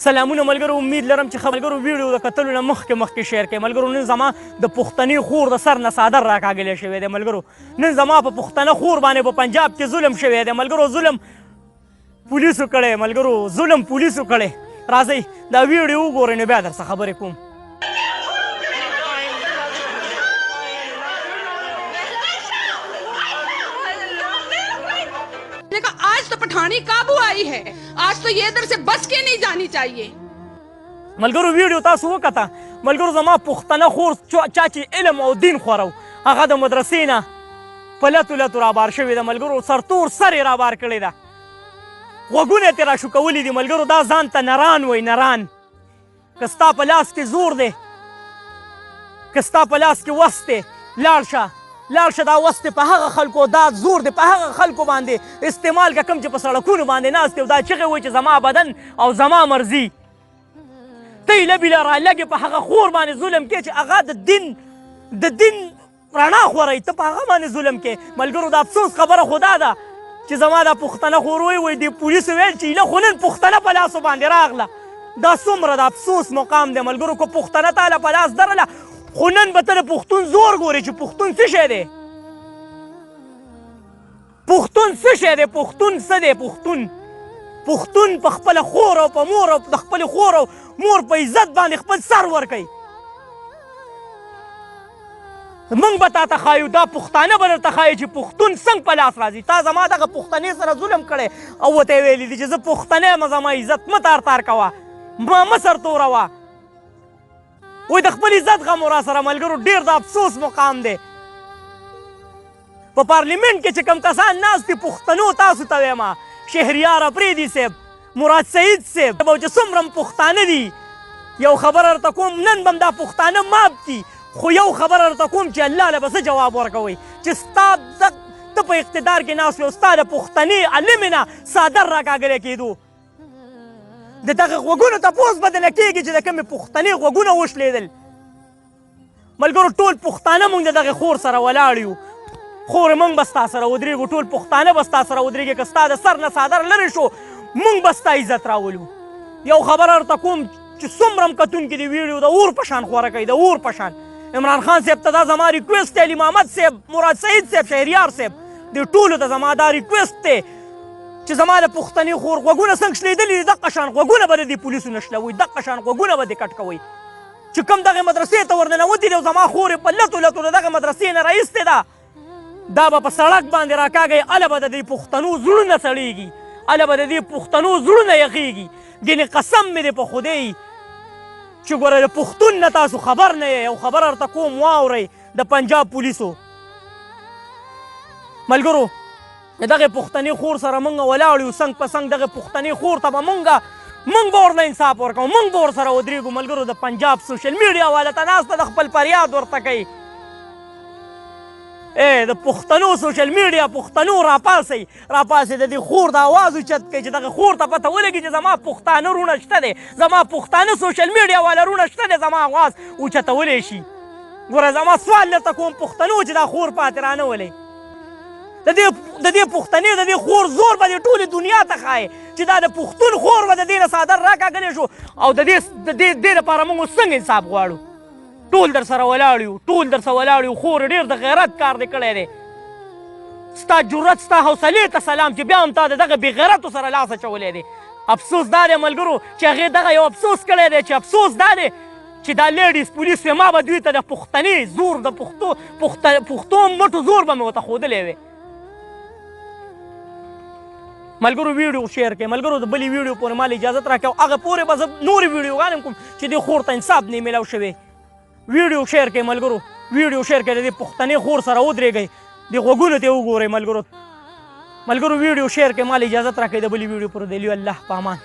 سلامونه ملګرو، امید لرم چې ملګرو ویډیو د کتلو نه مخکې شیر کړئ. ملګرو نن زما د پښتنې خور د سر نه څادر راکاږلی شوی دی. ملګرو نن زما په پښتنه خور باندې په پنجاب کې ظلم شوی دی. ملګرو ظلم پولیسو کړی، ملګرو ظلم پولیسو کړی. راځئ دا ویډیو وګورئ نو بیا درڅه خبرې کوم. आज तो पठानी काबू आई है, आज तो ये इधर से बच के नहीं जानी चाहिए. ملګرو ویډیو تاسو وکته. ملګرو زما پښتنه خور چا چې علم او دین خورو هغه د مدرسې نه په لتو رابار شوې ده. ملګرو سرتور سر یې رابار کړې ده، غوږونه یې ترې راشوکولي دي. ملګرو دا ځان ته نران وایي، نران. که ستا په لاس کې زور دی، که ستا په لاس کې وس دی، لاړ شه دا وس دی په هغه خلکو، دا زور دی په هغه خلکو باندې استعمال که کوم چې په سړکونو باندې ناست دی او دا چغې وایي چې زما بدن او زما مرضي. ته یې لبیله رالګې په هغه خور باندې ظلم کې چې هغه د دین رڼا خوروي، ته په هغه باندې ظلم کې. ملګرو د افسوس خبره خو دا ده چې زما دا پښتنه خور وایي دې پولیسو ویل چې ایله خو نن پښتنه په لاسو باندې راغله. دا څومره د افسوس مقام دی. ملګرو که پښتنه تاله په لاس درله خو نن به ته د پښتون زور ګورې چې پښتون څه شی دی، پښتون څه شی دی، پښتون څه دی. پښتون په خپله خور او په مور او د خپلې خور او مور په عزت باندې خپل سر ورکوي. موږ به تا ته ښایو، دا پښتانه به درته ښایي چې پښتون څنګه په لاس راځي. تا زما دغه پښتنې سره ظلم کړی او ورته یې ویلي دي چې زه پښتنه یم، زما عزت مه تار کوه، مه سر توروه. وایي د خپل عزت غم را سره. ملګرو ډېر د افسوس مقام دی. په پارلیمنټ کې چې کوم کسان ناست دي پښتنو تاسو ته وایم، شهریار اپریدي صاحب، مراد سعید صاحب او چې څومره پښتانه دي، یو خبره درته کوم، نن به هم دا پښتانه ماب دي، خو یو خبره درته کوم چې الله له به څه جواب ورکوئ چې ستا ته په اقتدار کې ناست وي او ستا د پښتنې علمې نه څادر راکاږلی کېدو، د دغه غوږونو تپوس به درنه کېږي چې د کومې پښتنې غوږونه وشلېدل. ملګرو ټول پښتانه موږ د دغې خور سره ولاړ یو. خورې موږ به ستا سره ودرېږو، ټول پښتانه به ستا سره ودرېږي. که ستا د سر نه څادر لرې شو موږ به ستا عزت راولو. یو خبره درته کوم چې څومره هم کتونکي د ویډیو د اور په شان خوره کوي، د اور په شان. عمران خان صاحب ته دا زما ریکویسټ دی، علي محمد صاحب، مراد سعید صاحب، شهریار صاحب، دې ټولو ته زما دا ریکویسټ دی چې زما د پښتنې خور غوږونه څنګه شلېدلي دي دغه شان غوږونه به د دې پولیسو نه شلوئ، دغه شان غوږونه به دې کټ کوئ. چې کوم دغې مدرسې ته ورننوتې دي او زما خور یې په لتو د دغه مدرسې نه راایستې ده، دا به په سړک باندې راکاږئ، هله به د دې پښتنو زړونه سړېږي، هله به د دې پښتنو زړونه یخېږي. ګینې قسم مې دی په خدای چې ګوره د پښتون نه تاسو خبر نه یې. یو خبره درته کوم واورئ د پنجاب پولیسو. ملګرو د دغې پښتنې خور سره موږ ولاړ یو څنګ په څنګ. دغې پښتنې خور ته به موږ به ورله انصاف ورکوو، موږ به ورسره ودرېږو. ملګرو د پنجاب سوشل میډیا والا ته ناسته د خپل فریاد ورته کوي. د پښتنو سوشل میډیا پښتنو راپاسئ د دې خور د آواز اوچت کوي چې دغه خور ته پته ولګي چې زما پښتانه رونه شته دی، زما پښتانه سوشل میډیا والا رونه شته دی، زما آواز اوچتولی شي. ګوره زما سوال درته کوم پښتنو چې دا خور پاتې رانولئ، د دې پښتنې د دې خور زور به دې ټولې دنیا ته ښایي چې دا د پښتون خور به د دې نه څادر راکاږلی شو. او د دې لپاره موږ څنګه انصاف غواړو؟ ټول در سره ولاړ یو، ټول در سره ولاړ یو. خور ډېر د غیرت کار دې کړی دی. ستا جرت ستا حوصلې ته سلام چې بیا هم تا د دغه بې غیرتو سره لاس اچولی دی. افسوس دا دی ملګرو چې هغې دغه یو افسوس کړی دی چې افسوس دا دی چې دا لیډیز پولیس وې ما به دوی ته د پښتنې زور د پښتو مټو زور به مې ورته ښودلی وې. ملګرو ویډیو شیر کړئ. ملګرو د بلې ویډیو پورې مال اجازت راکړئ، هغه پورې به زه نورې ویډیوګانې هم کوم چې دې خور ته انصاف نه میلاو شوی. ویډیو شیر کړئ ملګرو، ویډیو شیر کړئ، د دې پښتنې خور سره ودرېږئ، دې غوږونو ته وګورئ. ملګرو ویډیو شیر کړئ، مال اجازت راکړئ د بلې ویډیو پورې. د لیو الله په امان.